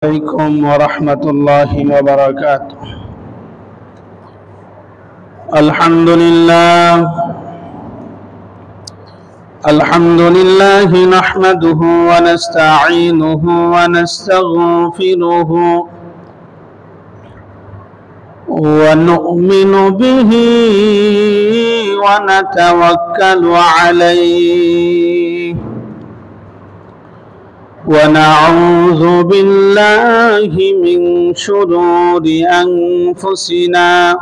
عليكم ورحمة الله وبركاته. الحمد لله نحمده ونستعينه ونستغفره ونؤمن به ونتوكل عليه ونعوذ بالله من شرور أنفسنا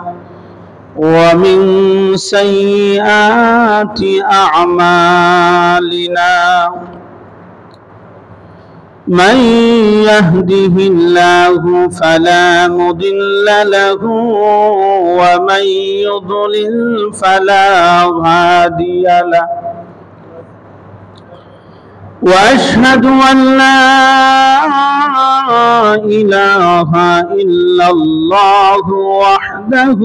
ومن سيئات أعمالنا من يهده الله فلا مضل له ومن يضلل فلا هادي له وأشهد أن لا إله إلا الله وحده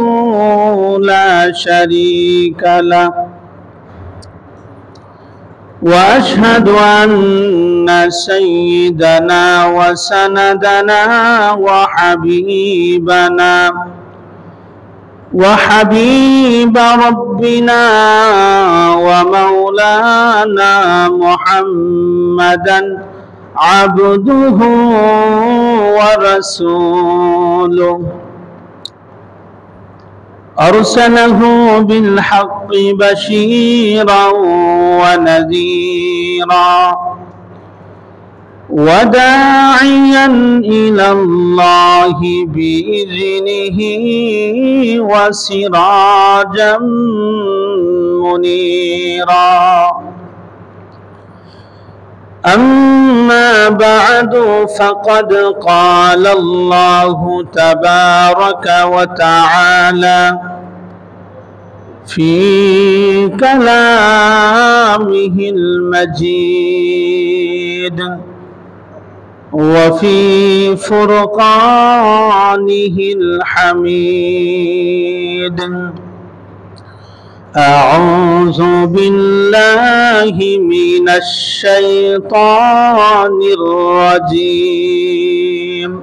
لا شريك له وأشهد أن سيدنا وسندنا وحبيب ربنا ومولانا محمدا عبده ورسوله أرسله بالحق بشيرا ونذيرا وداعيا إلى الله بإذنه وسراجا منيرا أما بعد فقد قال الله تبارك وتعالى في كلامه المجيد وفي فرقانه الحميد أعوذ بالله من الشيطان الرجيم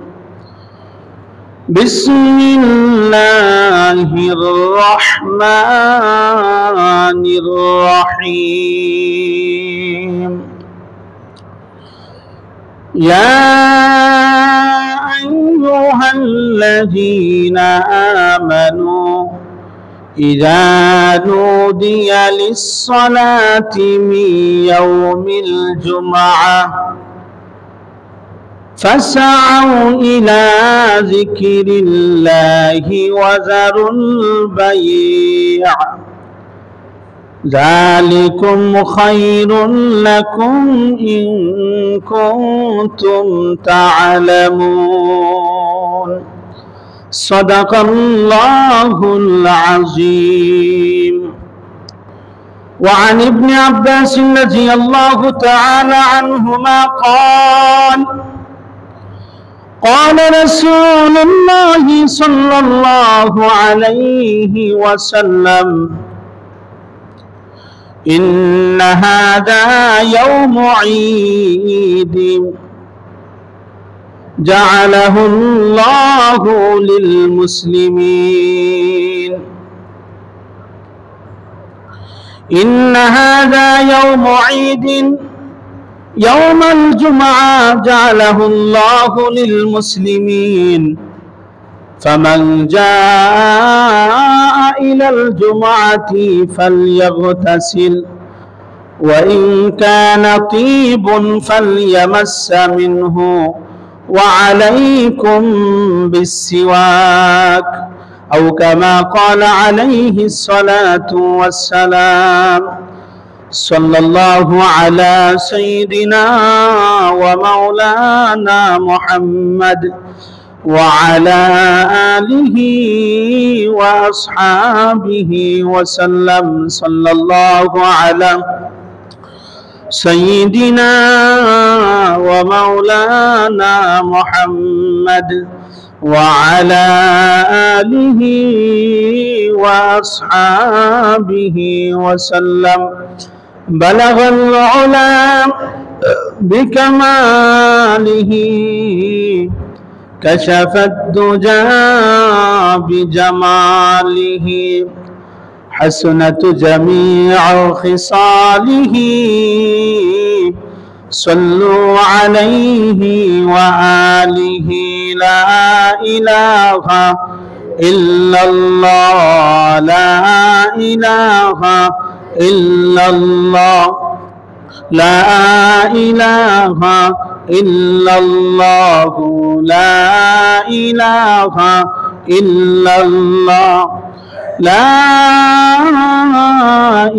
بسم الله الرحمن الرحيم يا أيها الذين آمنوا إذا نودي للصلاة من يوم الجمعة فاسعوا إلى ذكر الله وذروا البيع ذلكم خير لكم إن كنتم تعلمون صدق الله العظيم. وعن ابن عباس رضي الله تعالى عنهما قال رسول الله صلى الله عليه وسلم إن هذا يوم عيد جعله الله للمسلمين إن هذا يوم عيد يوم الجمعة جعله الله للمسلمين فمن جاء إلى الجمعة فليغتسل وإن كان طيب فليمس منه وعليكم بالسواك أو كما قال عليه الصلاة والسلام صلى الله على سيدنا ومولانا محمد وعلى آله وأصحابه وسلم صلى الله على سيدنا ومولانا محمد وعلى آله وأصحابه وسلم بلغ العلا بكماله كشف الدجى بجماله حسنت جميع خصاله صلوا عليه وآله لا إله إلا الله لا إله إلا الله لا إله إلا الله لا إله إلا الله لا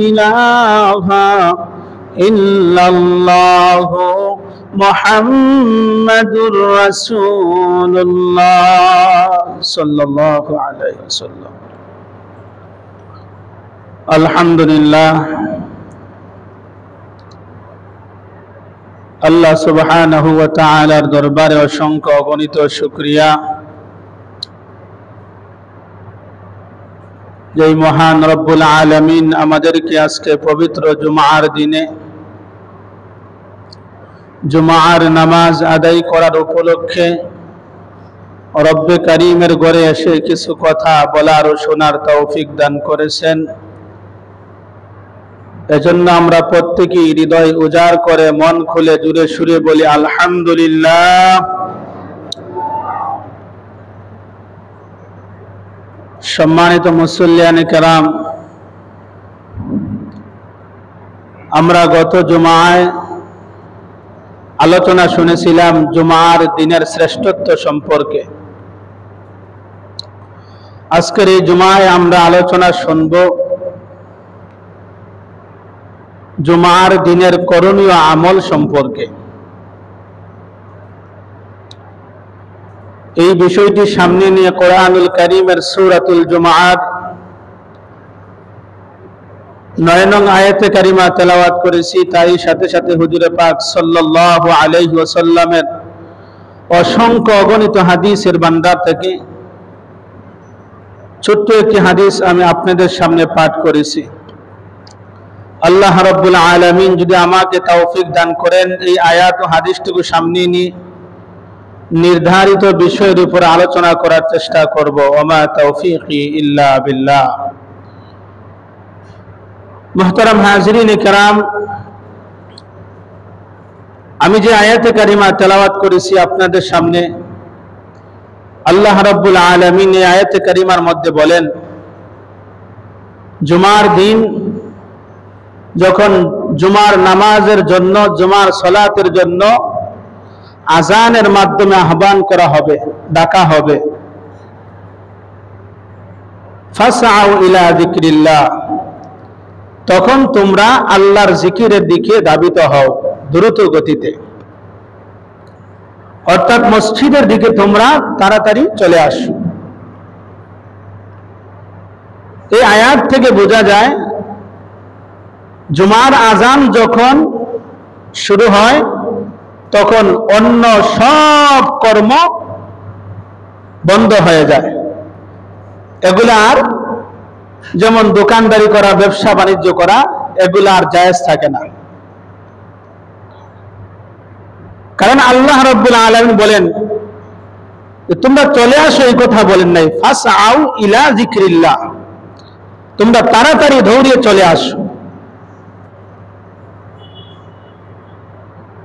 إله إلا الله محمد رسول الله صلى الله عليه وسلم الحمد لله আল্লাহ সুবহানাহু ওয়া তাআলার দরবারে অসংখ্য অগণিত শুকরিয়া যে মহান রব্বুল আলামিন আমাদেরকে আজকে পবিত্র জুমার দিনে জুমার নামাজ আদায় করার উপলক্ষে রব্বে কারীমের ঘরে এসে কিছু কথা বলার ও শোনার তৌফিক দান করেছেন। এজন্য আমরা প্রত্যেকেই হৃদয় উজাড় করে মন খুলে জুড়ে সুরে বলি আলহামদুলিল্লাহ। সম্মানিত মুসল্লিয়ানে কেরাম, আমরা গত জুমায় আলোচনা শুনেছিলাম জুমার দিনের শ্রেষ্ঠত্ব সম্পর্কে। আজকের এই জুমায় আমরা আলোচনা শুনব জুমার দিনের করণীয় আমল সম্পর্কে। এই বিষয়টি সামনে নিয়ে কোরআনুল কারীমের সূরাতুল জুমার 9 নং আয়াতে কারিমা তেলাওয়াত করেছি। তাই সাথে সাথে হুজুরে পাক সাল্লাল্লাহু আলাইহি ওয়াসাল্লামের অসংখ্য অগণিত হাদিসের ভান্ডার থেকে ছোট্ট একটি হাদিস আমি আপনাদের সামনে পাঠ করেছি। আল্লাহ রাব্বুল আলামিন যদি আমাকে তৌফিক দান করেন, এই আয়াত ও হাদিসটুকু সামনে নিয়ে নির্ধারিত বিষয়ের উপর আলোচনা করার চেষ্টা করব। ওমা তৌফিকি ইল্লা বিল্লাহ। মুহতারাম হাজিরিন কেরাম, আমি যে আয়াতে কারিমা তেলাওয়াত করেছি আপনাদের সামনে, আল্লাহ রাব্বুল আলামিন এই আয়াতে কারিমার মধ্যে বলেন, জুমার দিন যখন জুমার নামাজের জন্য, জুমার সালাতের জন্য আজানের মাধ্যমে আহ্বান করা হবে, ডাকা হবে, ফাসআউ ইলা যিকরিল্লাহ, তখন তোমরা আল্লাহর জিকিরের দিকে ধাবিত হও দ্রুত গতিতে, অর্থাৎ মসজিদের দিকে তোমরা তাড়াতাড়ি চলে আসো। এই আয়াত থেকে বোঝা যায় জুমার আজান যখন শুরু হয় তখন অন্য সব কর্ম বন্ধ হয়ে যায়। এগুলা আর, যেমন দোকানদারি করা, ব্যবসা বাণিজ্য করা, এগুলা আর জায়েজ থাকে না। কারণ আল্লাহ রাব্বুল আলামিন বলেন তোমরা চলে আসো, এই কথা বলেন নাই, ফাসআউ ইলা যিকরিল্লাহ, তোমরা তাড়াতাড়ি দৌড়িয়ে চলে আসো।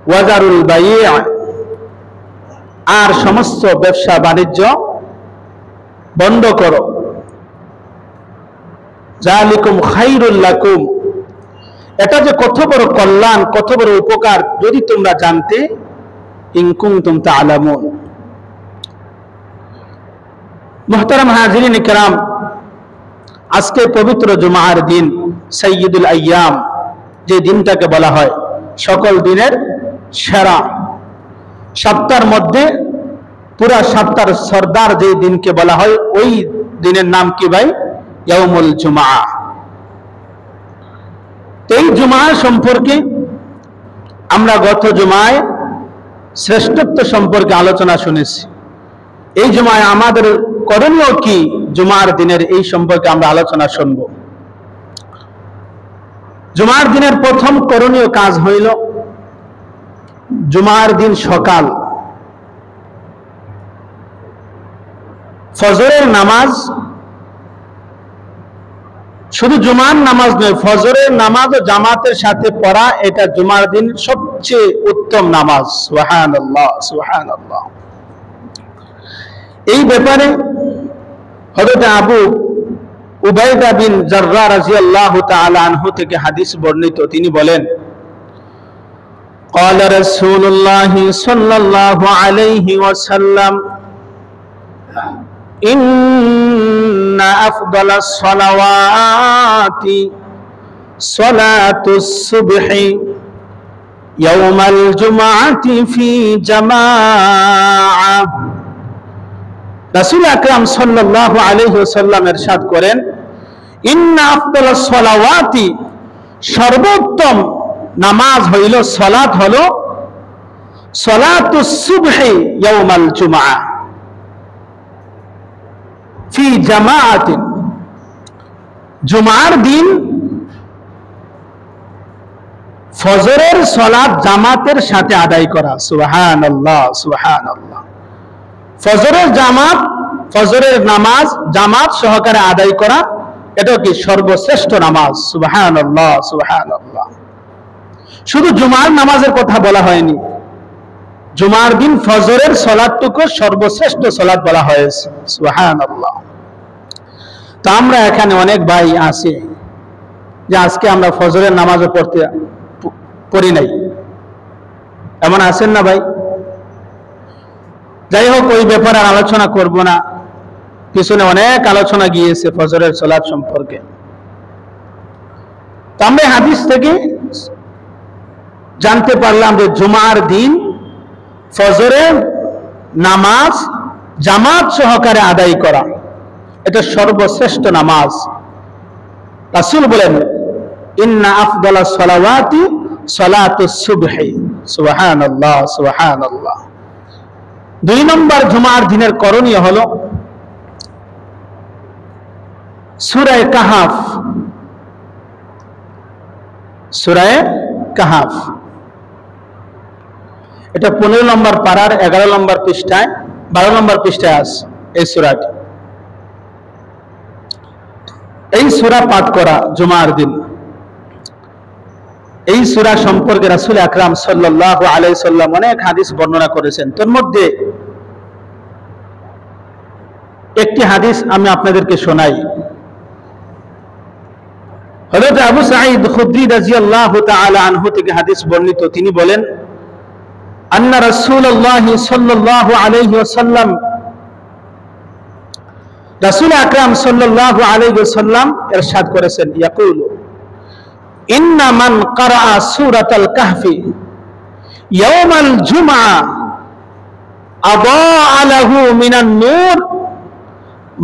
ওয়াজারুল বাই'a, আর সমস্ত ব্যবসা বাণিজ্য বন্ধ করো। যালিকুম খায়রুল লাকুম, এটা যে কত বড় কল্যাণ, কত বড় উপকার যদি তোমরা জানতে, ইন কুনতুম তা'লামুন। মুহতারাম হাজিরিন কিরাম, আজকে পবিত্র জুমার দিন, সাইয়্যিদুল আইয়াম, যে দিনটাকে বলা হয় সকল দিনের সেরা, সপ্তাহের মধ্যে পুরা সপ্তাহের সর্দার যে দিনকে বলা হয়, ওই দিনের নাম কি ভাই? ইয়াউমুল জুমআ। এই জুমআ সম্পর্কে আমরা গত জুমায় শ্রেষ্ঠত্ব সম্পর্কে আলোচনা শুনেছি। এই জুমায় আমাদের করণীয় কি জুমার দিনের, এই সম্পর্কে আমরা আলোচনা শুনব। জুমার দিনের প্রথম করণীয় কাজ হইল জুমার দিন সকাল ফজরের নামাজ, শুধু জুমার নামাজ নয়, ফজরের নামাজ ও জামাতের সাথে পড়া, এটা জুমার দিন সবচেয়ে উত্তম নামাজ। সুবহানাল্লাহ, সুবহানাল্লাহ। এই ব্যাপারে হযরত আবু উবাইদা বিন জাররাহ রাদিয়াল্লাহু তাআলা আনহু থেকে হাদিস বর্ণিত, তিনি বলেন, قال رسول الله صلى الله عليه وسلم إن أفضل الصلوات صلاة الصبح يوم الجمعة في جماعة। রাসূল আকরাম সাল্লাল্লাহু আলাইহি ওয়াসাল্লাম ইরশাদ করেন, ইন্না আফদালাস সালাওয়াতি, সর্বোত্তম নামাজ হইল, সালাত হলো সালাতুস সুবহি ইয়াউমাল জুমআ ফি জামাআতিন, জুমার দিন ফজরের সালাত জামাতের সাথে আদায় করা। সুবহানাল্লাহ, সুবহানাল্লাহ। ফজরের জামাত, ফজরের নামাজ জামাত সহকারে আদায় করা, এটা কি সর্বশ্রেষ্ঠ নামাজ। সুবহানাল্লাহ, সুবহানাল্লাহ। শুধু জুমার নামাজের কথা বলা হয়নি, জুমার দিন ফজরের সালাতটুকু সর্বশ্রেষ্ঠ সালাত বলা হয়েছে। সুবহানাল্লাহ। তো আমরা এখানে অনেক ভাই আছে যে আজকে আমরা ফজরের নামাজও পড়ি নাই, এমন আছেন না ভাই? যাই হোক, ওই ব্যাপারে আলোচনা করব না, পিছনে অনেক আলোচনা গিয়েছে ফজরের সালাত সম্পর্কে। তো আমরা হাদিস থেকে জানতে পারলাম যে জুমার দিন ফজরের নামাজ জামাত সহকারে আদায় করা, এটা সর্বশ্রেষ্ঠ নামাজ। রাসূল বলেন, ইন্না আফদালাস সালাওয়াতি সালাতুস সুবহি। সুবহানাল্লাহ, সুবহানাল্লাহ। 2 নম্বর জুমার দিনের করণীয় হলো সূরা কাহাফ। সূরা কাহাফ এটা 15 নম্বর পারার 11 নম্বর পৃষ্ঠায়, 12 নম্বর পৃষ্ঠায় আছে এই সূরাটি। এই সূরা পাঠ করা জুমার দিন, এই সূরা সম্পর্কে রাসূল আকরাম সাল্লাল্লাহু আলাইহি সাল্লাম অনেক হাদিস বর্ণনা করেছেন। তার মধ্যে একটি হাদিস আমি আপনাদেরকে শোনাই। হযরত আবু সাঈদ খুদরি রাদিয়াল্লাহু তাআলা আনহু থেকে হাদিস বর্ণিত, তিনি বলেন, আন্না রাসূলুল্লাহ সাল্লাল্লাহু আলাইহি ওয়াসাল্লাম, রাসূল আকরাম সাল্লাল্লাহু আলাইহি ওয়াসাল্লাম ইরশাদ করেছেন, ইয়াকুলু ইন্না মান ক্বারাআ সূরাতাল কাহফি ইয়াওমাল জুমআ আদাআ লাহু মিনান নূর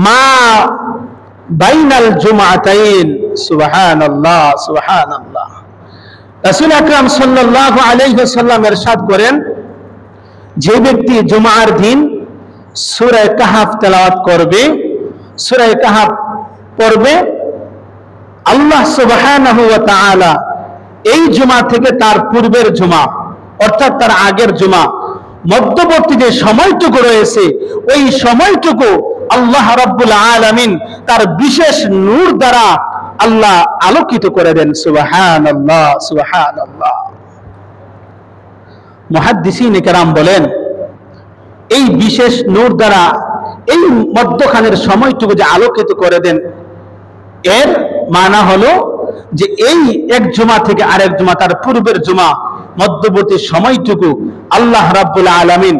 মা বাইনাল জুমআতাইন। সুবহানাল্লাহ, সুবহানাল্লাহ। রাসূল আকরাম সাল্লাল্লাহু আলাইহি ওয়াসাল্লাম ইরশাদ করেন, যে ব্যক্তি জুমার দিন সূরা কাহফ তেলাওয়াত করবে, সূরা কাহফ পড়বে, আল্লাহ সুবহানাহু ওয়া তাআলা এই জুমা থেকে তার পূর্বের জুমা, অর্থাৎ তার আগের জুমা, মধ্যবর্তী যে সময়টুকু রয়েছে, ওই সময়টুকু আল্লাহ রাব্বুল আলামিন তার বিশেষ নূর দ্বারা আল্লাহ আলোকিত করে দেন। সুবহানাল্লাহ, সুবহানাল্লাহ। মুহাদ্দিসিন কেরাম বলেন, এই বিশেষ নূর দ্বারা এই মধ্যখানের সময়টুকু যে আলোকিত করে দেন, এর মানা হলো যে এই এক জুমা থেকে আরেক জুমা, তার পূর্বের জুমা, মধ্যবর্তী সময়টুকু আল্লাহ রাব্বুল আলামিন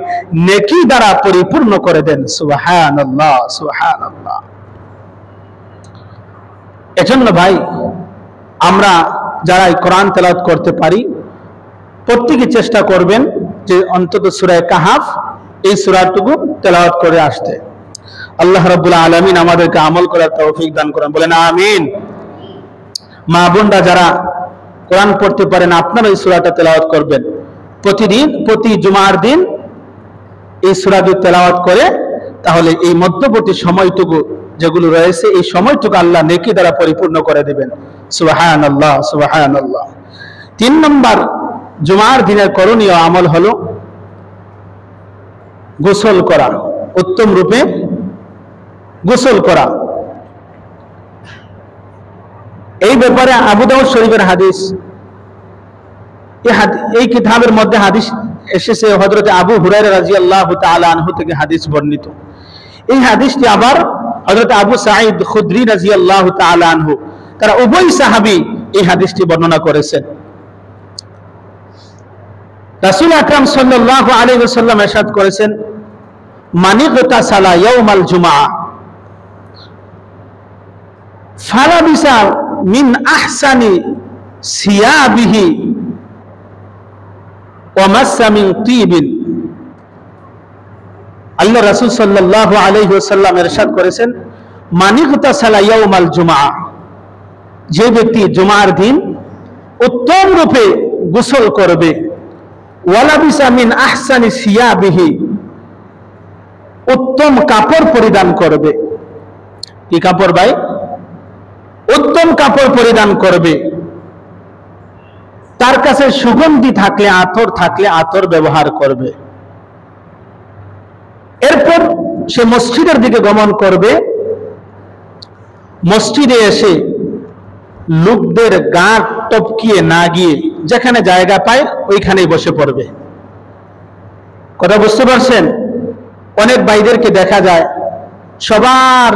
নেকি দ্বারা পরিপূর্ণ করে দেন। সুবহানাল্লাহ, সুবহানাল্লাহ। এজন্য ভাই, আমরা যারা কোরআন তেলাওয়াত করতে পারি, প্রত্যেকে চেষ্টা করবেন যে অন্তত সূরা কাহফ এই সূরাটুকু তেলাওয়াত করে আসতে। আল্লাহ রাব্বুল আলামিন আমাদেরকে আমল করার তৌফিক দান করেন, বলেন আমিন। মা বোনরা যারা কোরআন পড়তে পারেন, আপনারা এই সূরাটা তেলাওয়াত করবেন প্রতিদিন, প্রতি জুমার দিন এই সূরাটি তেলাওয়াত করে, তাহলে এই মধ্যবর্তী সময়টুকু যেগুলো রয়েছে, এই সময়টুকু আল্লাহ নেকি দ্বারা পরিপূর্ণ করে দেবেন। সুবহানাল্লাহ, সুবহানাল্লাহ। 3 নম্বর জুমার দিনের করণীয় আমল হলো গোসল করা, উত্তম রূপে গোসল করা। এই ব্যাপারে আবু দাউদ শরীফের হাদিস, এই কিতাবের মধ্যে হাদিস এসেছে হযরত আবু হুরায়রা রাদিয়াল্লাহু তাআলা আনহু থেকে হাদিস বর্ণিত। এই হাদিসটি আবার হযরত আবু সাঈদ খুদরি রাদিয়াল্লাহু তাআলা আনহু, তারা উভয় সাহাবী এই হাদিসটি বর্ণনা করেছেন। রাসূল আকরাম সাল্লাল্লাহু আলাইহি ওয়াসাল্লাম ইরশাদ করেছেন, মানিগতাসালা ইয়াউমাল জুমআ ফালাবিসা মিন আহসানি সিয়াবিহি ওয়া মাসসা মিন তিবিন। আল্লাহ রাসূল সাল্লাল্লাহু আলাইহি ওয়াসাল্লাম ইরশাদ করেছেন, মানিগতাসালা ইয়াউমাল জুমআ, যে ব্যক্তি জুমার দিন উত্তম রূপে গোসল করবে, ওয়ালাবিসা মিন আহসানি সিয়াবিহি, উত্তম কাপড় পরিধান করবে। কি কাপড় ভাই? উত্তম কাপড় পরিধান করবে। তার কাছে সুগন্ধি থাকলে, আতর থাকলে আতর ব্যবহার করবে। এরপর সে মসজিদের দিকে গমন করবে। মসজিদে এসে লোকদের গা টপকিয়ে না গিয়ে যেখানে জায়গা পায় ওইখানেই বসে পড়বে। কথা বুঝতে পারছেন? অনেক ভাইদেরকে দেখা যায় সবার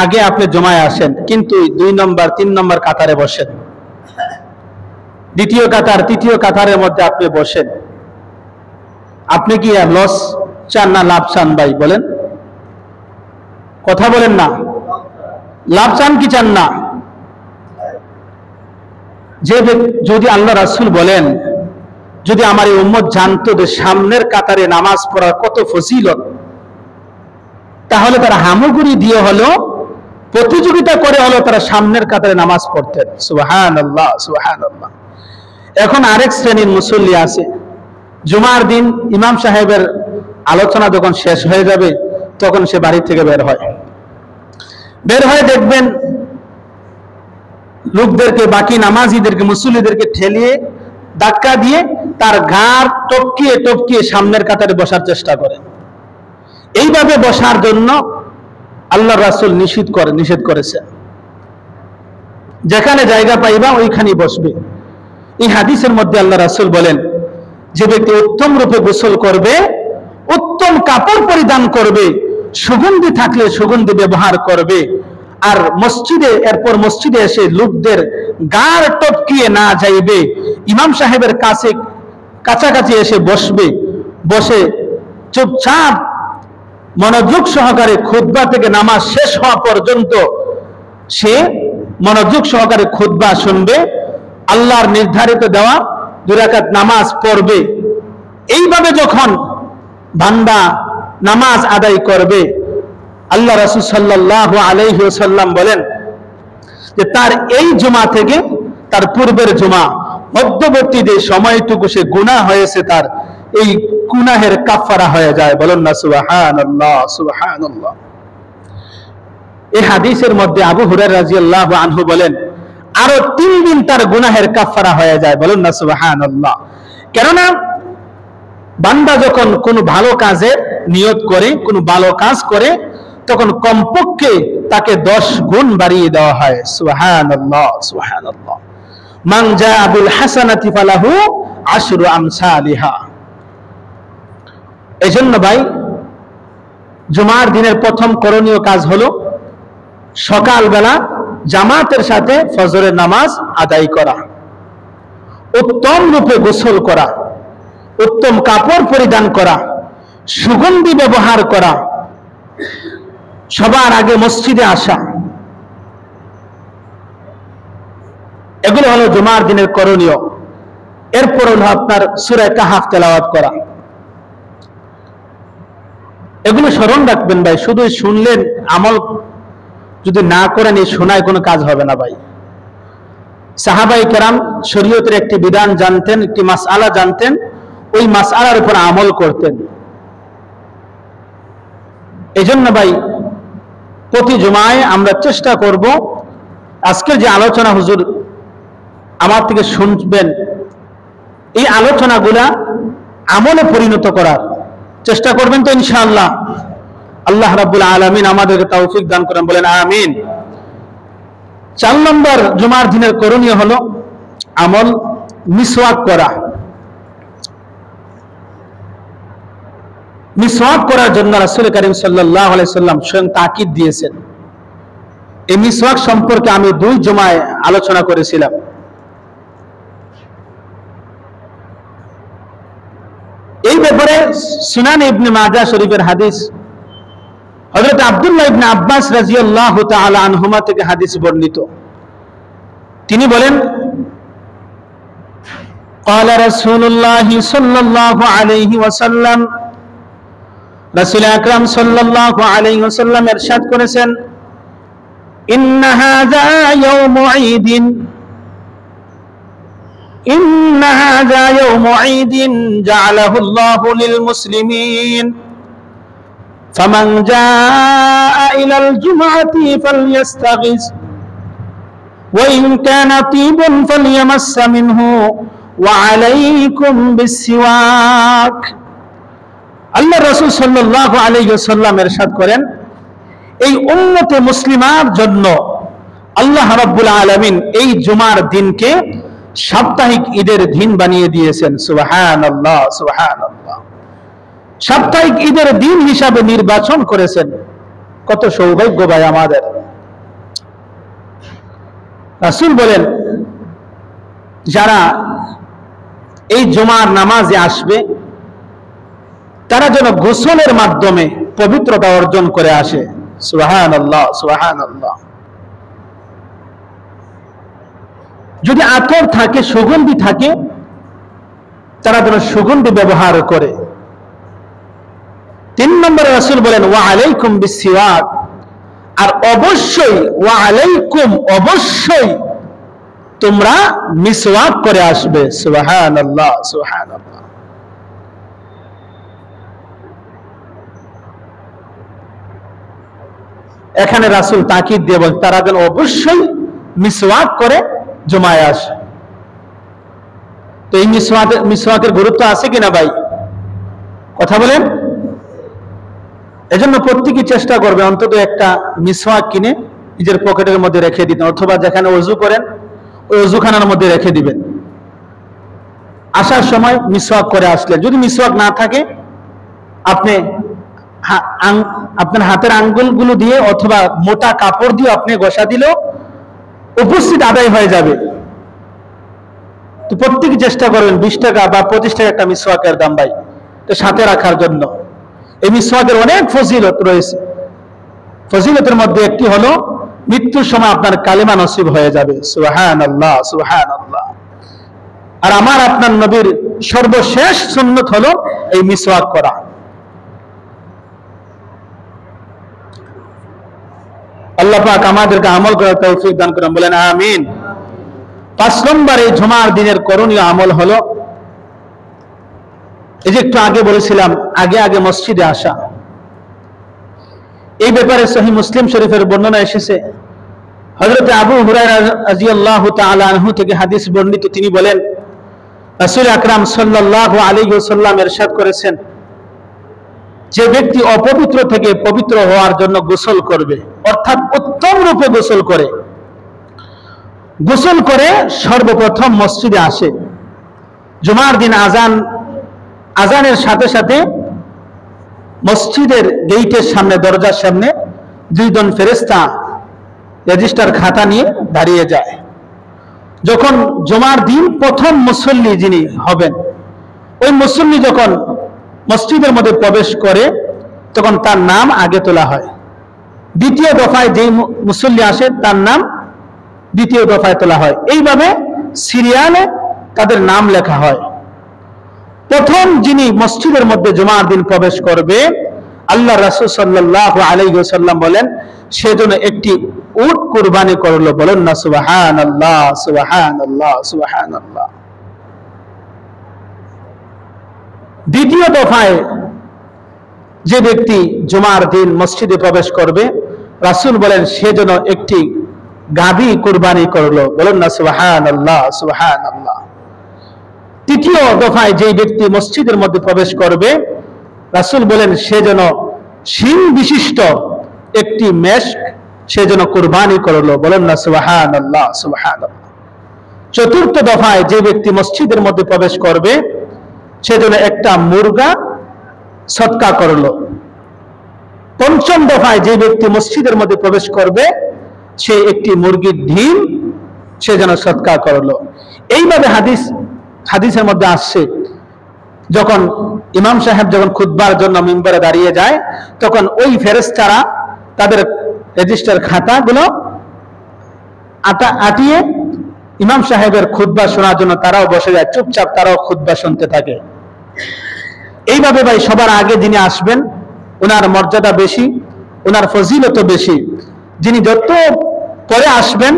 আগে আপনি জমায় আসেন, কিন্তু 2 নম্বর 3 নম্বর কাতারে বসেন, দ্বিতীয় কাতার তৃতীয় কাতারের মধ্যে আপনি বসেন। আপনি কি লস চান না লাভ চান ভাই? বলেন, কথা বলেন না। লাভ চান কি চান না? যদি আল্লাহ রাসূল বলেন, যদি আমার এই উম্মত জানতো যে সামনের কাতারে নামাজ পড়ার কত ফজিলত, তাহলে তারা হামুগুড়ি দিয়ে হলো, প্রতিযোগিতা করে হলো তারা সামনের কাতারে নামাজ পড়তেন। সুবহানাল্লাহ, সুবহানাল্লাহ। এখন আরেক শ্রেণীর মুসল্লি আছে, জুমার দিন ইমাম সাহেবের আলোচনা যখন শেষ হয়ে যাবে তখন সে বাড়ি থেকে বের হয় দেখবেন লোকদেরকে, বাকি নামাজিদেরকে, মুসল্লিদেরকে ঠেলিয়ে ধাক্কা দিয়ে তার ঘাড় টপকিয়ে টপকিয়ে সামনের কাতারে বসার চেষ্টা করে। এইভাবে বসার জন্য আল্লাহ রাসূল নিষেধ করেছে। যেখানে জায়গা পাইবা ওইখানেই বসবে। এই হাদিসের মধ্যে আল্লাহ রাসূল বলেন, যে ব্যক্তি উত্তম রূপে গোসল করবে, উত্তম কাপড় পরিধান করবে, সুগন্ধি থাকলে সুগন্ধি ব্যবহার করবে, আর এরপর মসজিদে এসে লোকদের গাড় টপকিয়ে না যাইবে, ইমাম সাহেবের কাছাকাছি এসে বসবে, বসে চুপচাপ মনোযোগ সহকারে খুতবা থেকে নামাজ শেষ হওয়া পর্যন্ত সে মনোযোগ সহকারে খুতবা শুনবে, আল্লাহর নির্ধারিত দেওয়া 2 রাকাত নামাজ পড়বে। এইভাবে যখন বান্দা নামাজ আদায় করবে, আল্লাহ রাসূল সাল্লাল্লাহু আলাইহি ওয়াসাল্লাম বলেন যে তার এই জুমা থেকে তার পূর্বের জুমা মধ্যবর্তী যে সময়টুকু সে গুনাহ হয়েছে, তার এই গুনাহের কাফারা হয়ে যায়। বলেন না সুবহানাল্লাহ, সুবহানাল্লাহ। এই হাদিসের মধ্যে আবু হুরায়রা রাদিয়াল্লাহু আনহু বলেন, আরো 3 দিন তার গুনাহের কাফারা হয়ে যায়। বলেন না সুবহানাল্লাহ। কেননা বান্দা যখন কোনো ভালো কাজে নিয়ত করে, কোনো ভালো কাজ করে, তখন কমপক্ষে তাকে 10 গুণ বাড়িয়ে দেওয়া হয়। সুবহানাল্লাহ, সুবহানাল্লাহ। মান জাআ বিল হাসানাতি ফালাহু আশরু আমসালিহা। এজন্য ভাই, জুমার দিনের প্রথম করণীয় কাজ হলো সকালবেলা জামাতের সাথে ফজরের নামাজ আদায় করা, উত্তম রূপে গোসল করা, উত্তম কাপড় পরিধান করা, সুগন্ধি ব্যবহার করা, সবার আগে মসজিদে আসা। এগুলো হলো জুমার দিনের করণীয়। এরপর হলো আপনার সূরা কাহফ তেলাওয়াত করা। এগুলো স্মরণ রাখবেন ভাই। শুধু শুনলেন, আমল যদি না করেন, এই শোনায় কোনো কাজ হবে না ভাই। সাহাবায়ে কেরাম শরীয়তের একটি বিধান জানতেন, একটি মাসআলা জানতেন, ওই মাসআলার উপর আমল করতেন। এজন্য ভাই প্রতি জুমায় আমরা চেষ্টা করব, আজকের যে আলোচনা হুজুর আমার থেকে শুনবেন, এই আলোচনাগুলা আমলে পরিণত করার চেষ্টা করবেন তো ইনশাআল্লাহ। আল্লাহ রাব্বুল আলামিন আমাদেরকে তৌফিক দান করেন, বলেন আমিন। 4 নম্বর জুমার দিনের করণীয় হলো আমল মিসওয়াক করা। মিসওয়াক করার জন্য রাসূল করিম সাল্লাল্লাহু আলাইহি সাল্লাম স্বয়ং তাকিদ দিয়েছেন। এই মিসওয়াক সম্পর্কে আমি 2 জুমায় আলোচনা করেছিলাম। এই ব্যাপারে সুনান ইবনে মাজাহ শরীফের হাদিস, হযরত আব্দুল্লাহ ইবনে আব্বাস রাদিয়াল্লাহু তাআলা আনহুমা থেকে হাদিস বর্ণিত। তিনি বলেন, قال رسول الله صلى الله عليه وسلم, রাসূল আকরাম সাল্লাল্লাহু আলাইহি ওয়াসাল্লাম ইরশাদ করেছেন, ইন্না হাযা ইয়াউমু ঈদিন, ইন্না হাযা ইয়াউমু ঈদিন জাআলাহু আল্লাহু লিল মুসলিমিন, ফামান জাআ ইলাল জুমআতি ফালইস্তাগিস ওয়া ইন কানা তিবুন ফালইমাসসা মিনহু ওয়া আলাইকুম বিসসিওয়াক। আল্লাহ রাসূল সাল্লাল্লাহু আলাইহি ওয়াসাল্লাম ইরশাদ করেন, এই উম্মতে মুসলিমার জন্য আল্লাহ রাব্বুল আলামিন এই জুমার দিনকে সাপ্তাহিক ঈদের দিন বানিয়ে দিয়েছেন। সুবহানাল্লাহ, সুবহানাল্লাহ। সাপ্তাহিক ঈদের দিন হিসাবে নির্বাচন করেছেন। কত সৌভাগ্য ভাই আমাদের। রাসূল বলেন, যারা এই জুমার নামাজে আসবে তারা যেন গোসলের মাধ্যমে পবিত্রতা অর্জন করে আসে। সুবহানাল্লাহ, সুবহানাল্লাহ। যদি আতর থাকে, সুগন্ধি থাকে, তারা যেন সুগন্ধি ব্যবহার করে। 3 নম্বরে রাসূল বলেন, ওয়া আলাইকুম বিসসিওয়াক, আর অবশ্যই ওয়া আলাইকুম, অবশ্যই তোমরা মিসওয়াক করে আসবে। সুবহানাল্লাহ, সুবহানাল্লাহ। এখানে রাসূল তাকিদ দিয়ে বলেন, তারা যেন অবশ্যই মিসওয়াক করে জুমায় আসে। তো এই মিসওয়াকের গুরুত্ব আছে কিনা ভাই? কথা বলেন। এজন্য প্রত্যেকে চেষ্টা করবে অন্তত একটা মিসওয়াক কিনে নিজের পকেটের মধ্যে রেখে দিতে, অথবা যেখানে ওযু করেন ওই ওযুখানার মধ্যে রেখে দিবেন। আসার সময় মিসওয়াক করে আসলেন। যদি মিসওয়াক না থাকে, আপনি আপনার হাতের আঙ্গুলগুলো দিয়ে অথবা মোটা কাপড় দিয়ে আপনি ঘষা দিলেও উপস্থিত আদায় হয়ে যাবে। তো প্রত্যেকে চেষ্টা করবেন 20 টাকা বা 25 টাকা একটা মিসওয়াকের দাম ভাই, তো সাথে রাখার জন্য। এই মিসওয়াকের অনেক ফজিলত রয়েছে। ফজিলতের মধ্যে একটি হলো মৃত্যুর সময় আপনার কালেমা নসিব হয়ে যাবে। সুবহানাল্লাহ, সুবহানাল্লাহ। আর আমার আপনার নবীর সর্বশেষ সুন্নত হলো এই মিসওয়াক করা। আল্লাহ পাক আমাদেরকে আমল করার তৌফিক দান করেন, বলেন আমিন। 5 নম্বর এই জুমার দিনের করণীয় আমল হলো, এই যে একটু আগে বলেছিলাম, আগে আগে মসজিদে আসা। এই ব্যাপারে সহিহ মুসলিম শরীফের বর্ণনা এসেছে। হযরত আবু হুরায়রা রাদিয়াল্লাহু তাআলা আনহু থেকে হাদিস বর্ণিত। তিনি বলেন, রাসূল আকরাম সাল্লাল্লাহু আলাইহি ওয়াসাল্লাম ইরশাদ করেছেন, যে ব্যক্তি অপবিত্র থেকে পবিত্র হওয়ার জন্য গোসল করবে, অর্থাৎ উত্তম রূপে গোসল করে সর্বপ্রথম মসজিদে আসে। জুমার দিন আজানের সাথে সাথে মসজিদের গেইটের সামনে, দরজার সামনে 2 জন ফেরেশতা রেজিস্টার খাতা নিয়ে দাঁড়িয়ে যায়। যখন জুমার দিন প্রথম মুসল্লি যিনি হবেন, ওই মুসল্লি যখন মসজিদের মধ্যে প্রবেশ করে, তখন তার নাম আগে তোলা হয়। দ্বিতীয় দফায় যেই মুসল্লি আসে তার নাম দ্বিতীয় দফায় তোলা হয়। এইভাবে সিরিয়ালে তাদের নাম লেখা হয়। প্রথম যিনি মসজিদের মধ্যে জুমার দিন প্রবেশ করবে, আল্লাহ রাসূল সাল্লাল্লাহু আলাইহি ওয়াসাল্লাম বলেন, সেজন্য একটি উট কুরবানি করলো। বলেন না সুবহানাল্লাহ, সুবহানাল্লাহ, সুবহানাল্লাহ। দ্বিতীয় দফায় যে ব্যক্তি জুমার দিন মসজিদে প্রবেশ করবে, রাসূল বলেন, সেজন্য একটি গাভী কুরবানি করলো। বলেন না সুবহানাল্লাহ, সুবহানাল্লাহ। তৃতীয় দফায় যে ব্যক্তি মসজিদের মধ্যে প্রবেশ করবে, রাসূল বলেন সে যেন শিং বিশিষ্ট একটি মেষক সে যেন কুরবানি করলো। বলেন না সুবহানাল্লাহ, সুবহানাল্লাহ। চতুর্থ দফায় যে ব্যক্তি মসজিদের মধ্যে প্রবেশ করবে সে যেন একটা মুরগা সদকা করলো। পঞ্চম দফায় যে ব্যক্তি মসজিদের মধ্যে প্রবেশ করবে সে একটি মুরগির ডিম সে যেন সদকা করলো। এইভাবে হাদিসের মধ্যে আসছে, যখন ইমাম সাহেব যখন খুতবার জন্য মিম্বরে দাঁড়িয়ে যায় তখন ওই ফেরেশতারা তাদের রেজিস্টার খাতাগুলো আটিয়ে ইমাম সাহেবের খুতবা শোনার জন্য তারাও বসে যায়, চুপচাপ তারাও খুতবা শুনতে থাকে। এইভাবে ভাই সবার আগে যিনি আসবেন ওনার মর্যাদা বেশি, ওনার ফজিলত বেশি। যিনি যত পরে আসবেন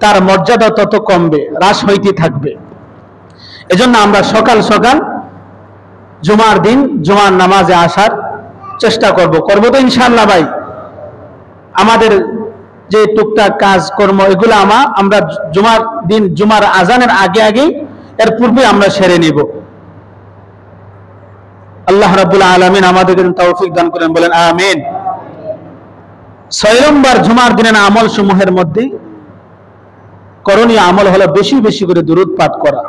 তার মর্যাদা তত কমবে, হ্রাস হইতে থাকবে। এজন্য আমরা সকাল সকাল জুমার দিন জুমার নামাজে আসার চেষ্টা করব তো ইনশাআল্লাহ ভাই। আমাদের যে টুকটাক কাজ কর্ম এগুলো আমরা জুমার দিন জুমার আজানের আগে আগেই এর পূর্বে আমরা সেরে নিব। আল্লাহ রাব্বুল আলামিন আমাদেরকে তৌফিক দান করেন, বলেন আমিন। 6 নম্বর জুমার দিনের আমল সমূহের মধ্যে করণীয় আমল হলো বেশি বেশি করে দুরূদ পাঠ করা।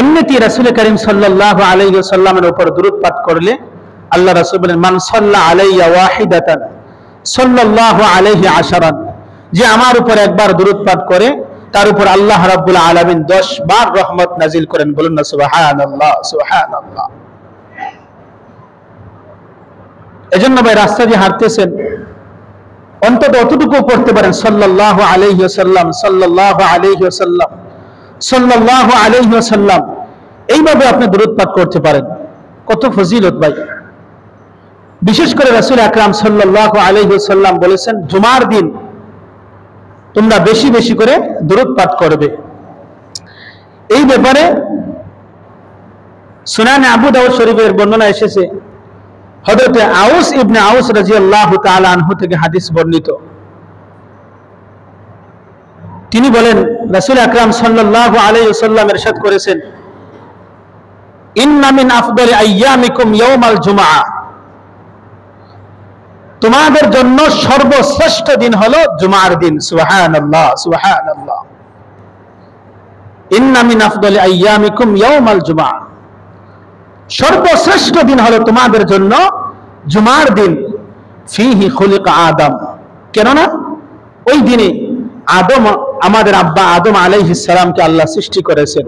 এমনিতেই রাসূল করিম সাল্লাল্লাহু আলাইহি ওয়াসাল্লামের উপর দুরূদ পাঠ করলে আল্লাহ রাসূল বলেন, মান সাল্লা আলাইয়া ওয়াহিদাতান সাল্লাল্লাহু আলাইহি আশারান, যে আমার উপর একবার দুরূদ পাঠ করে তার উপর আল্লাহ রাব্বুল আলামিন 10 বার রহমত নাজিল করেন। বলুন না সুবহানাল্লাহ, সুবহানাল্লাহ। এজন্য ভাই রাস্তা দিয়ে হাঁটতেছেন অন্তত অতটুকু পড়তে পারেন, সাল্লাল্লাহু আলাইহি ওয়াসাল্লাম, সাল্লাল্লাহু আলাইহি ওয়াসাল্লাম, সাল্লাল্লাহু আলাইহি ওয়াসাল্লাম। এইভাবে আপনি দুরূদ পাঠ করতে পারেন, কত ফজিলত ভাই। বিশেষ করে রাসূল আকরাম সাল্লাল্লাহু আলাইহি ওয়াসাল্লাম বলেছেন জুমার দিন তোমরা বেশি বেশি করে দুরূদ পাঠ করবে। এই ব্যাপারে সুনানে আবু দাউদ শরীফের বর্ণনা এসেছে, হযরত আউস ইবনে আউস রাদিয়াল্লাহু তাআলা আনহু থেকে হাদিস বর্ণিত। তিনি বলেন রাসূল আকরাম সাল্লাল্লাহু আলাইহি ওয়াসাল্লাম ইরশাদ করেছেন, ইন্না মিন আফদালি আইয়ামিকুম ইয়াউমাল জুমআ, তোমাদের জন্য সর্বশ্রেষ্ঠ দিন হলো জুমার দিন। সুবহানাল্লাহ, সুবহানাল্লাহ। ইন্না মিন আফদালি আইয়ামিকুম ইয়াউমাল জুমআ, সর্বশ্রেষ্ঠ দিন হলো তোমাদের জন্য জুমার দিন। ফিহি খুলিকা আদম, কেননা ওই দিনে আদম, আমাদের আব্বা আদম আলাইহিস সালামকে আল্লাহ সৃষ্টি করেছেন।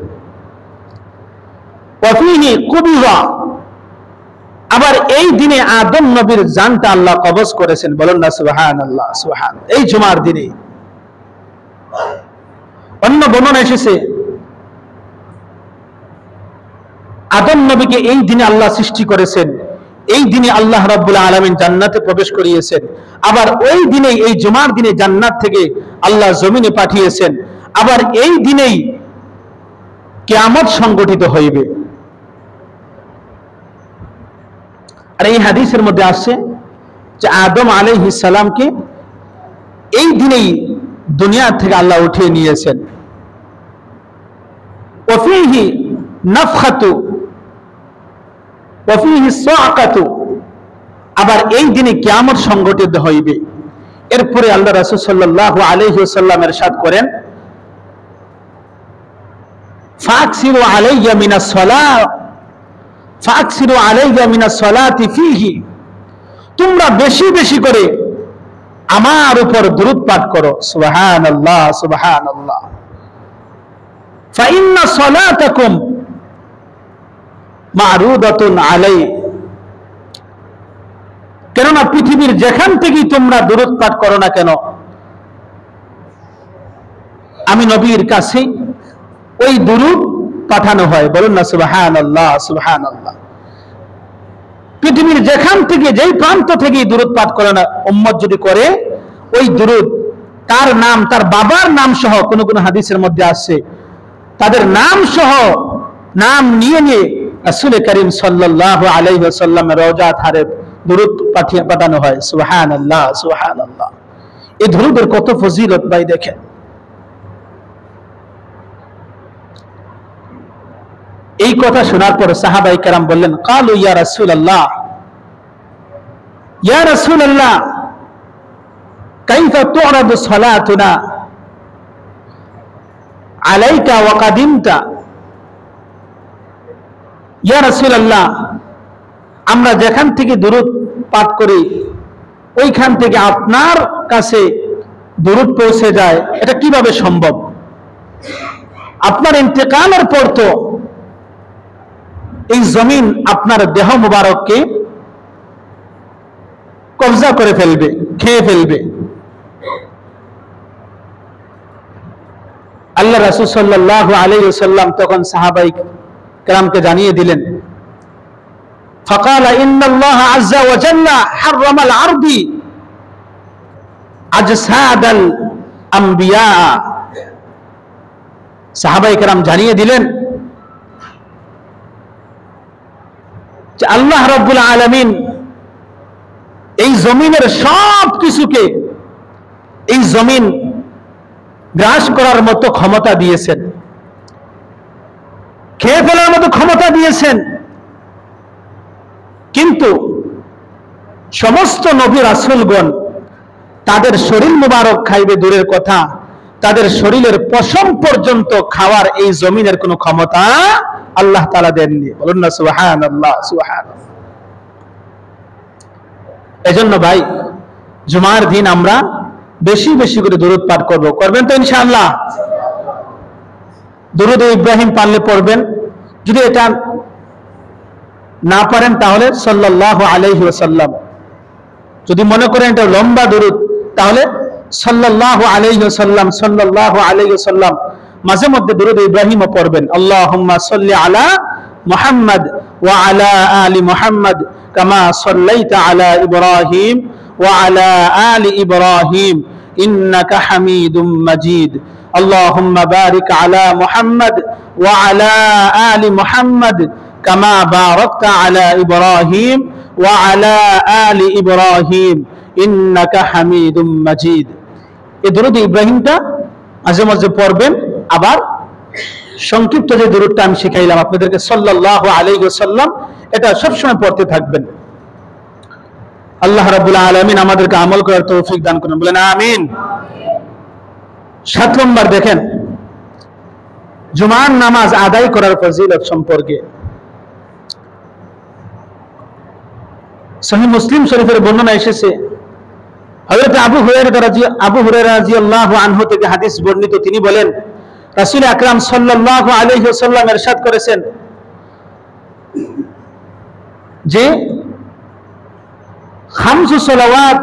ওয়া ফিহি কুবিরা, আবার এই দিনে আদম নবীর জানটা আল্লাহ কবজ করেছেন। বলুন না সুবহানাল্লাহ, সুবহান। এই জুমার দিনে অন্য বর্ণনা এসেছে আদম নবীকে এই দিনে আল্লাহ সৃষ্টি করেছেন, এই দিনে আল্লাহ রাব্বুল আলামিন জান্নাতে প্রবেশ করিয়েছেন। আবার ওই দিনেই, এই জুমার দিনে জান্নাত থেকে আল্লাহ জমিনে পাঠিয়েছেন। আবার এই দিনেই কিয়ামত সংগঠিত হইবে। আর এই হাদিসের মধ্যে আসছে যে আদম আলাইহিস সালামকে এই দিনেই দুনিয়া থেকে আল্লাহ উঠিয়ে নিয়েছেন। ওয়া ফীহি নাফখাতু ওয়া ফীহি সাআকাতু, আবার এই দিনে কিয়ামত সংগঠিত হইবে। এরপরে আল্লাহ রাসূল সাল্লাল্লাহু আলাইহি ওয়াসাল্লাম ইরশাদ করেন, ফাকসিরু আলাইয়া মিনাস সালাহ, ফাকসিরু আলাইয়া মিনাস সালাতি ফীহি, তোমরা বেশি বেশি করে আমার উপর দুরূদ পাঠ করো। সুবহানাল্লাহ, সুবহানাল্লাহ। ফাইন্না সালাতাকুম মা'রুদাতুন আলাই, কেননা পৃথিবীর যেখান থেকেই তোমরা দুরূদ পাঠ করো না কেন আমি নবীর কাছে ওই দুরূদ পাঠানো হয়। বলুন না সুবহানাল্লাহ, সুবহানাল্লাহ। পৃথিবীর যেখান থেকে, যেই প্রান্ত থেকে দুরূদ পাঠ করে না উম্মত যদি করে, ওই দুরূদ তার নাম, তার বাবার নাম সহ, কোন কোন হাদিসের মধ্যে আসছে তাদের নাম সহ, নাম নিয়ে নিয়ে রাসূল করিম সাল্লাল্লাহু আলাইহি ওয়াসাল্লামের রওজা ধারে দুরূদ পাঠানো হয়। সুবহানাল্লাহ, সুবহানাল্লাহ। এই দুরূদের কত ফজিলত ভাই দেখেন। এই কথা শোনার পর সাহাবায়ে কেরাম বললেন, কালু ইয়া রাসূলুল্লাহ, ইয়া রাসূলুল্লাহ, কাইফা তু'রাদু সালাতুনা আলাইকা ওয়া কাদিমতা। ইয়া রাসূলুল্লাহ, আমরা যেখান থেকে দুরূদ পাঠ করি ওইখান থেকে আপনার কাছে দুরূদ পৌঁছে যায়, এটা কিভাবে সম্ভব? আপনার ইন্তেকালের পর তো এই জমিন আপনার দেহ মুবারককে কবজা করে ফেলবে, খেয়ে ফেলবে। আল্লাহ রাসূল সাল্লাল্লাহু আলাইহি ওয়াসাল্লাম তখন সাহাবায়ে কেরামকে জানিয়ে দিলেন, ফাকালা ইন্নাল্লাহ আযজা ওয়া জাল্লা হারামাল আরদি আজসাদাল আম্বিয়া। সাহাবায়ে কেরাম জানিয়ে দিলেন যে আল্লাহ রাব্বুল আলামিন এই জমিনের সব কিছুকে, এই জমিন গ্রাস করার মতো ক্ষমতা দিয়েছেন, খেয়ে ফেলার মতো ক্ষমতা দিয়েছেন। কিন্তু সমস্ত নবী রাসূলগণ তাদের শরীর মুবারক খাইবে দূরের কথা, তাদের শরীরের পশম পর্যন্ত খাওয়ার এই জমিনের কোনো ক্ষমতা আল্লাহ তাআলা দেননি। বলুন না সুবহানাল্লাহ, সুবহানাল্লাহ। এজন্য ভাই, জুমার দিন আমরা বেশি বেশি করে দুরূদ পাঠ করব। করবেন তো ইনশাআল্লাহ? দুরূদ ইব্রাহিম পারলে পড়বেন, যদি এটা না পারেন তাহলে সাল্লাল্লাহু আলাইহি ওয়াসাল্লাম। যদি মনে করেন এটা লম্বা দুরূদ তাহলে সাল্লাল্লাহু আলাইহি ওয়াসাল্লাম, সাল্লাল্লাহু আলাইহি ওয়াসাল্লাম। মাঝে মধ্যে দুরূদ ইব্রাহিমও পড়বেন, আল্লাহুম্মা সাল্লি আলা মুহাম্মদ ওয়া আলা আলি মুহাম্মদ কামা সাল্লাইতা আলা ইব্রাহিম ওয়া আলা আলি ইব্রাহিম ইন্নাকা হামিদুম মাজিদ। আল্লাহুম্মা বারিক আলা মুহাম্মদ ওয়া আলা আলি মুহাম্মদ কামা বারাকতা আলা ইব্রাহিম ওয়া আলা আলি ইব্রাহিম ইন্নাকা হামিদুম মাজিদ। এই দুরূদ ইব্রাহিমটা মাঝে মাঝে পড়বেন। আবার সংক্ষিপ্ত যে দুরূদটা আমি শিখাইলাম আপনাদেরকে, সাল্লাল্লাহু আলাইহি ওয়াসাল্লাম, এটা সবসময় পড়তে থাকবেন। আল্লাহ রাব্বুল আলামিন আমাদেরকে আমল করার তৌফিক দান করুন, বলেন আমিন। 7 নম্বর দেখেন, জুমার নামাজ আদায় করার ফজিলত সম্পর্কে সহিহ মুসলিম শরীফের বর্ণনা এসেছে। হযরত আবু হুরায়রা রাদিয়াল্লাহু আনহু থেকে হাদিস বর্ণিত, তিনি বলেন, রাসূল আকরাম সাল্লাল্লাহু আলাইহি ওয়াসাল্লাম ইরশাদ করেছেন যে খামসু সালাওয়াত,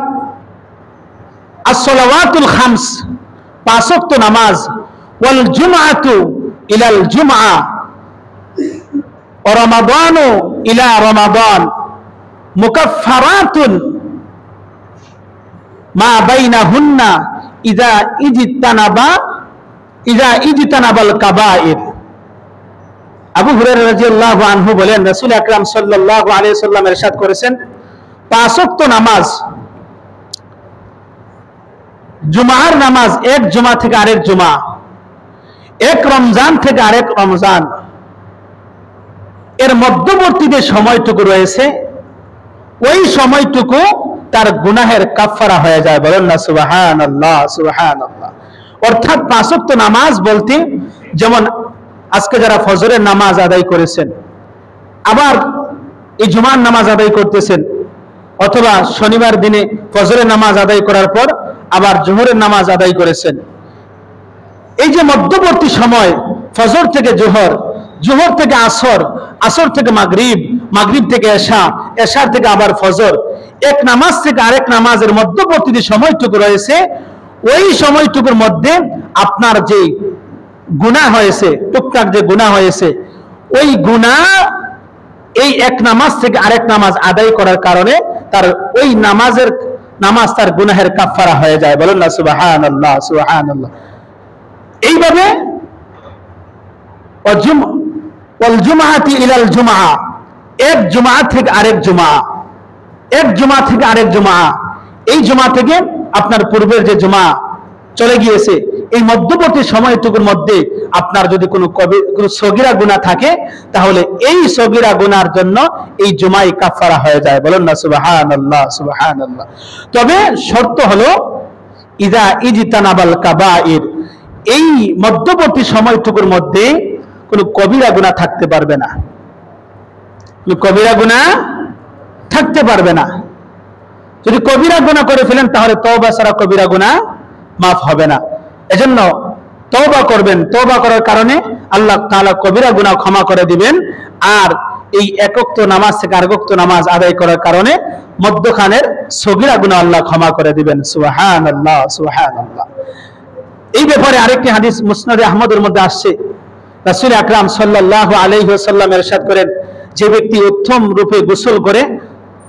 as-সালাওয়াতুল খামস, 5 ওয়াক্ত নামাজ, ওয়াল জুমআতু ইলাল জুমআ ওয়া রমাদানু ইলা রমাদান মুকাফফারাতুন মা বাইনাহুন্না ইযা ইজতানাবাল কাবায়ের। আবু হুরায়রা রাদিয়াল্লাহু আনহু বলেন, রাসূল আকরাম সাল্লাল্লাহু আলাইহি ওয়াসাল্লাম ইরশাদ করেছেন, 5 ওয়াক্ত নামাজ, জুমার নামাজ, এক জুমা থেকে আরেক জুমা, এক রমজান থেকে আরেক রমজান, এর মধ্যবর্তী যে সময়টুকু রয়েছে ওই সময়টুকু তার গুনাহের কাফফারা হয়ে যায়। বলেন না সুবহানাল্লাহ, সুবহানাল্লাহ। অর্থাৎ 5 ওয়াক্ত নামাজ বলতে, যেমন আজকে যারা ফজরের নামাজ আদায় করেছেন, আবার এই জুমার নামাজ আদায় করতেছেন, অথবা শনিবার দিনে ফজরের নামাজ আদায় করার পর আবার জোহরের নামাজ আদায় করেছেন, এই যে মধ্যবর্তী সময়, ফজর থেকে জোহর, জোহর থেকে আসর, আসর থেকে মাগরিব, মাগরিব থেকে এশা, এশার থেকে আবার ফজর, এক নামাজ থেকে আরেক নামাজের মধ্যবর্তী যে সময়টুকু রয়েছে ওই সময়টুকুর মধ্যে আপনার যে গুনাহ হয়েছে, টুকটাক যে গুনাহ হয়েছে, ওই গুনাহ এই এক নামাজ থেকে আরেক নামাজ আদায় করার কারণে তার ওই নামাজ তার গুনাহের কাফফারা হয়ে যায়। বলেন না সুবহানাল্লাহ, সুবহানাল্লাহ। এইভাবে ওয়াল জুমআতি ইলাল জুমআ, এক জুমআ থেকে আরেক জুমআ, এক জুমআ থেকে আরেক জুমআ, এই জুমআ থেকে আপনার পূর্বের যে জুমআ চলে গিয়েছে এই মধ্যবর্তী সময়টুকুর মধ্যে আপনার যদি কোনো সগীরা গুনাহ থাকে, তাহলে এই সগীরা গুনার জন্য এই জুমাই কাফারা হয়ে যায়। বলুন না সুবহানাল্লাহ, সুবহানাল্লাহ। তবে শর্ত হলো ইযা ইজতানাবাল কাবাইর, এই মধ্যবর্তী সময়টুকুর মধ্যে কোনো কবিরা গুনাহ থাকতে পারবে না, কোনো কবিরা গুনাহ থাকতে পারবে না। যদি কবিরা গুনাহ করে ফেলেন তাহলে তওবা ছাড়া কবিরা গুনাহ মাফ হবে না। এজন্য তওবা করবেন, তওবা করার কারণে আল্লাহ তাআলা কবিরা গুনাহ ক্ষমা করে দিবেন। আর এই এক ওয়াক্ত নামাজ থেকে আরেক ওয়াক্ত নামাজ আদায় করার কারণে মধ্যখানের সগীরা গুনাহ আল্লাহ ক্ষমা করে দিবেন। সুবহানাল্লাহ, সুবহানাল্লাহ। এই ব্যাপারে আরেকটি হাদিস মুসনাদ আহমদের মধ্যে আসছে, রাসূল আকরাম সাল্লাল্লাহু আলাইহি ওয়াসাল্লাম ইরশাদ করেন, যে ব্যক্তি উত্তম রূপে গোসল করে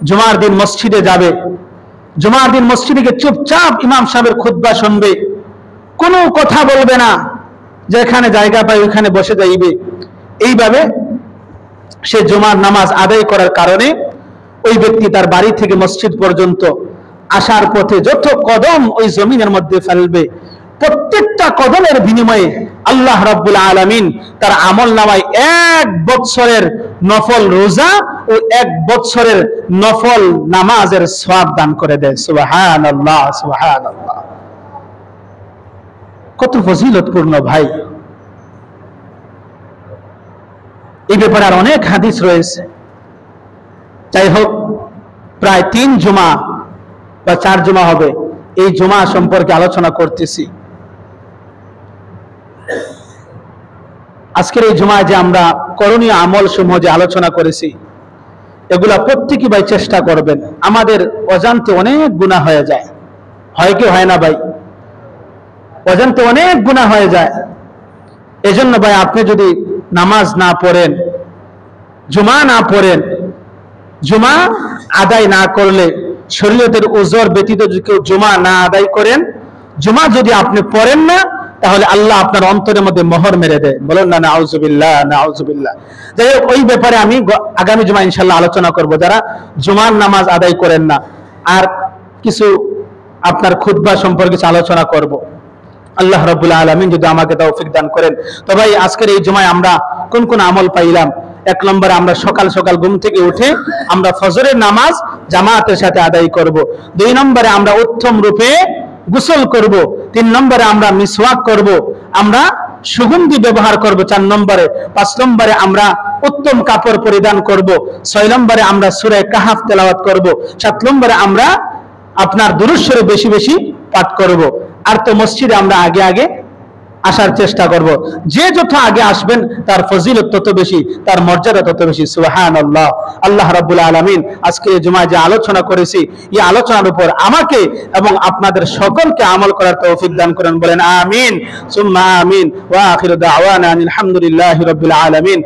জুমার দিন মসজিদে যাবে, জুমার দিন মসজিদে গিয়ে চুপচাপ ইমাম সাহেবের খুতবা শুনবে, কোনো কথা বলবে না, যেখানে জায়গা পায় ওইখানে বসে যাইবে, এইভাবে সে জুমার নামাজ আদায় করার কারণে ওই ব্যক্তি তার বাড়ি থেকে মসজিদ পর্যন্ত আসার পথে যত কদম ওই জমিনের মধ্যে ফেলবে, প্রত্যেকটা কদমের বিনিময়ে আল্লাহ রাব্বুল আলামিন তার আমলনামায় 1 বছরের নফল রোজা ও 1 বছরের নফল নামাজের সওয়াব দান করে দেয়। সুবহানাল্লাহ, সুবহানাল্লাহ। কত ফজিলতপূর্ণ ভাই! এই ব্যাপারে আর অনেক হাদিস রয়েছে। যাই হোক, প্রায় 3 জুমা বা 4 জুমা হবে এই জুমা সম্পর্কে আলোচনা করতেছি। আজকের এই জুমায় যে আমরা করণীয় আমল সমূহ যে আলোচনা করেছি, এগুলা প্রত্যেকই ভাই চেষ্টা করবেন। আমাদের অজান্তে অনেক গুনাহ হয়ে যায়, হয় কি হয় না ভাই? অজান্তে অনেক গুনাহ হয়ে যায়। এজন্য ভাই আপনি যদি নামাজ না পড়েন, জুমা না পড়েন, জুমা আদায় না করলে, শরীয়তের উযর ব্যতীত যদি কেউ জুমা না আদায় করেন, জুমা যদি আপনি পড়েন না, তাহলে আল্লাহ আপনার অন্তরের মধ্যে মোহর মেরে দেয়। বলুন না নাউযুবিল্লাহ, নাউযুবিল্লাহ। যাই হোক, ওই ব্যাপারে আমি আগামী জুমা ইনশাআল্লাহ আলোচনা করব, যারা জুমার নামাজ আদায় করেন না। আর কিছু আপনার খুতবা সম্পর্কে আলোচনা করব। আল্লাহ রাব্বুল আলামিন যদি আমাকে তৌফিক দান করেন। তো ভাই, আজকের এই জুমায় আমরা কোন কোন আমল পাইলাম? 1 নম্বরে আমরা সকাল সকাল ঘুম থেকে উঠে আমরা ফজরের নামাজ জামাতের সাথে আদায় করব। 2 নম্বরে আমরা উত্তম রূপে গোসল করব। 3 নম্বরে আমরা মিসওয়াক করব, আমরা সুগন্ধি ব্যবহার করব। 4 নম্বরে, 5 নম্বরে আমরা উত্তম কাপড় পরিধান করব। 6 নম্বরে আমরা সূরা কাহফ তেলাওয়াত করব। 7 নম্বরে আমরা আপনার দুরূদ শরীফ বেশি বেশি পাঠ করব। আর তো মসজিদে আমরা আগে আগে আসার চেষ্টা করব। যে যত আগে আসবেন তার ফজিলত তত বেশি, তার মর্যাদা তত বেশি। সুবহানাল্লাহ। আল্লাহ রাব্বুল আলামিন আজকে এই জুমায় যে আলোচনা করেছি, এই আলোচনার উপর আমাকে এবং আপনাদের সকলকে আমল করার তৌফিক দান করেন। বলেন আমিন, সুম্মা আমিন। ওয়া আখিরু দাওয়ানা আলহামদুলিল্লাহি রাব্বিল আলামিন।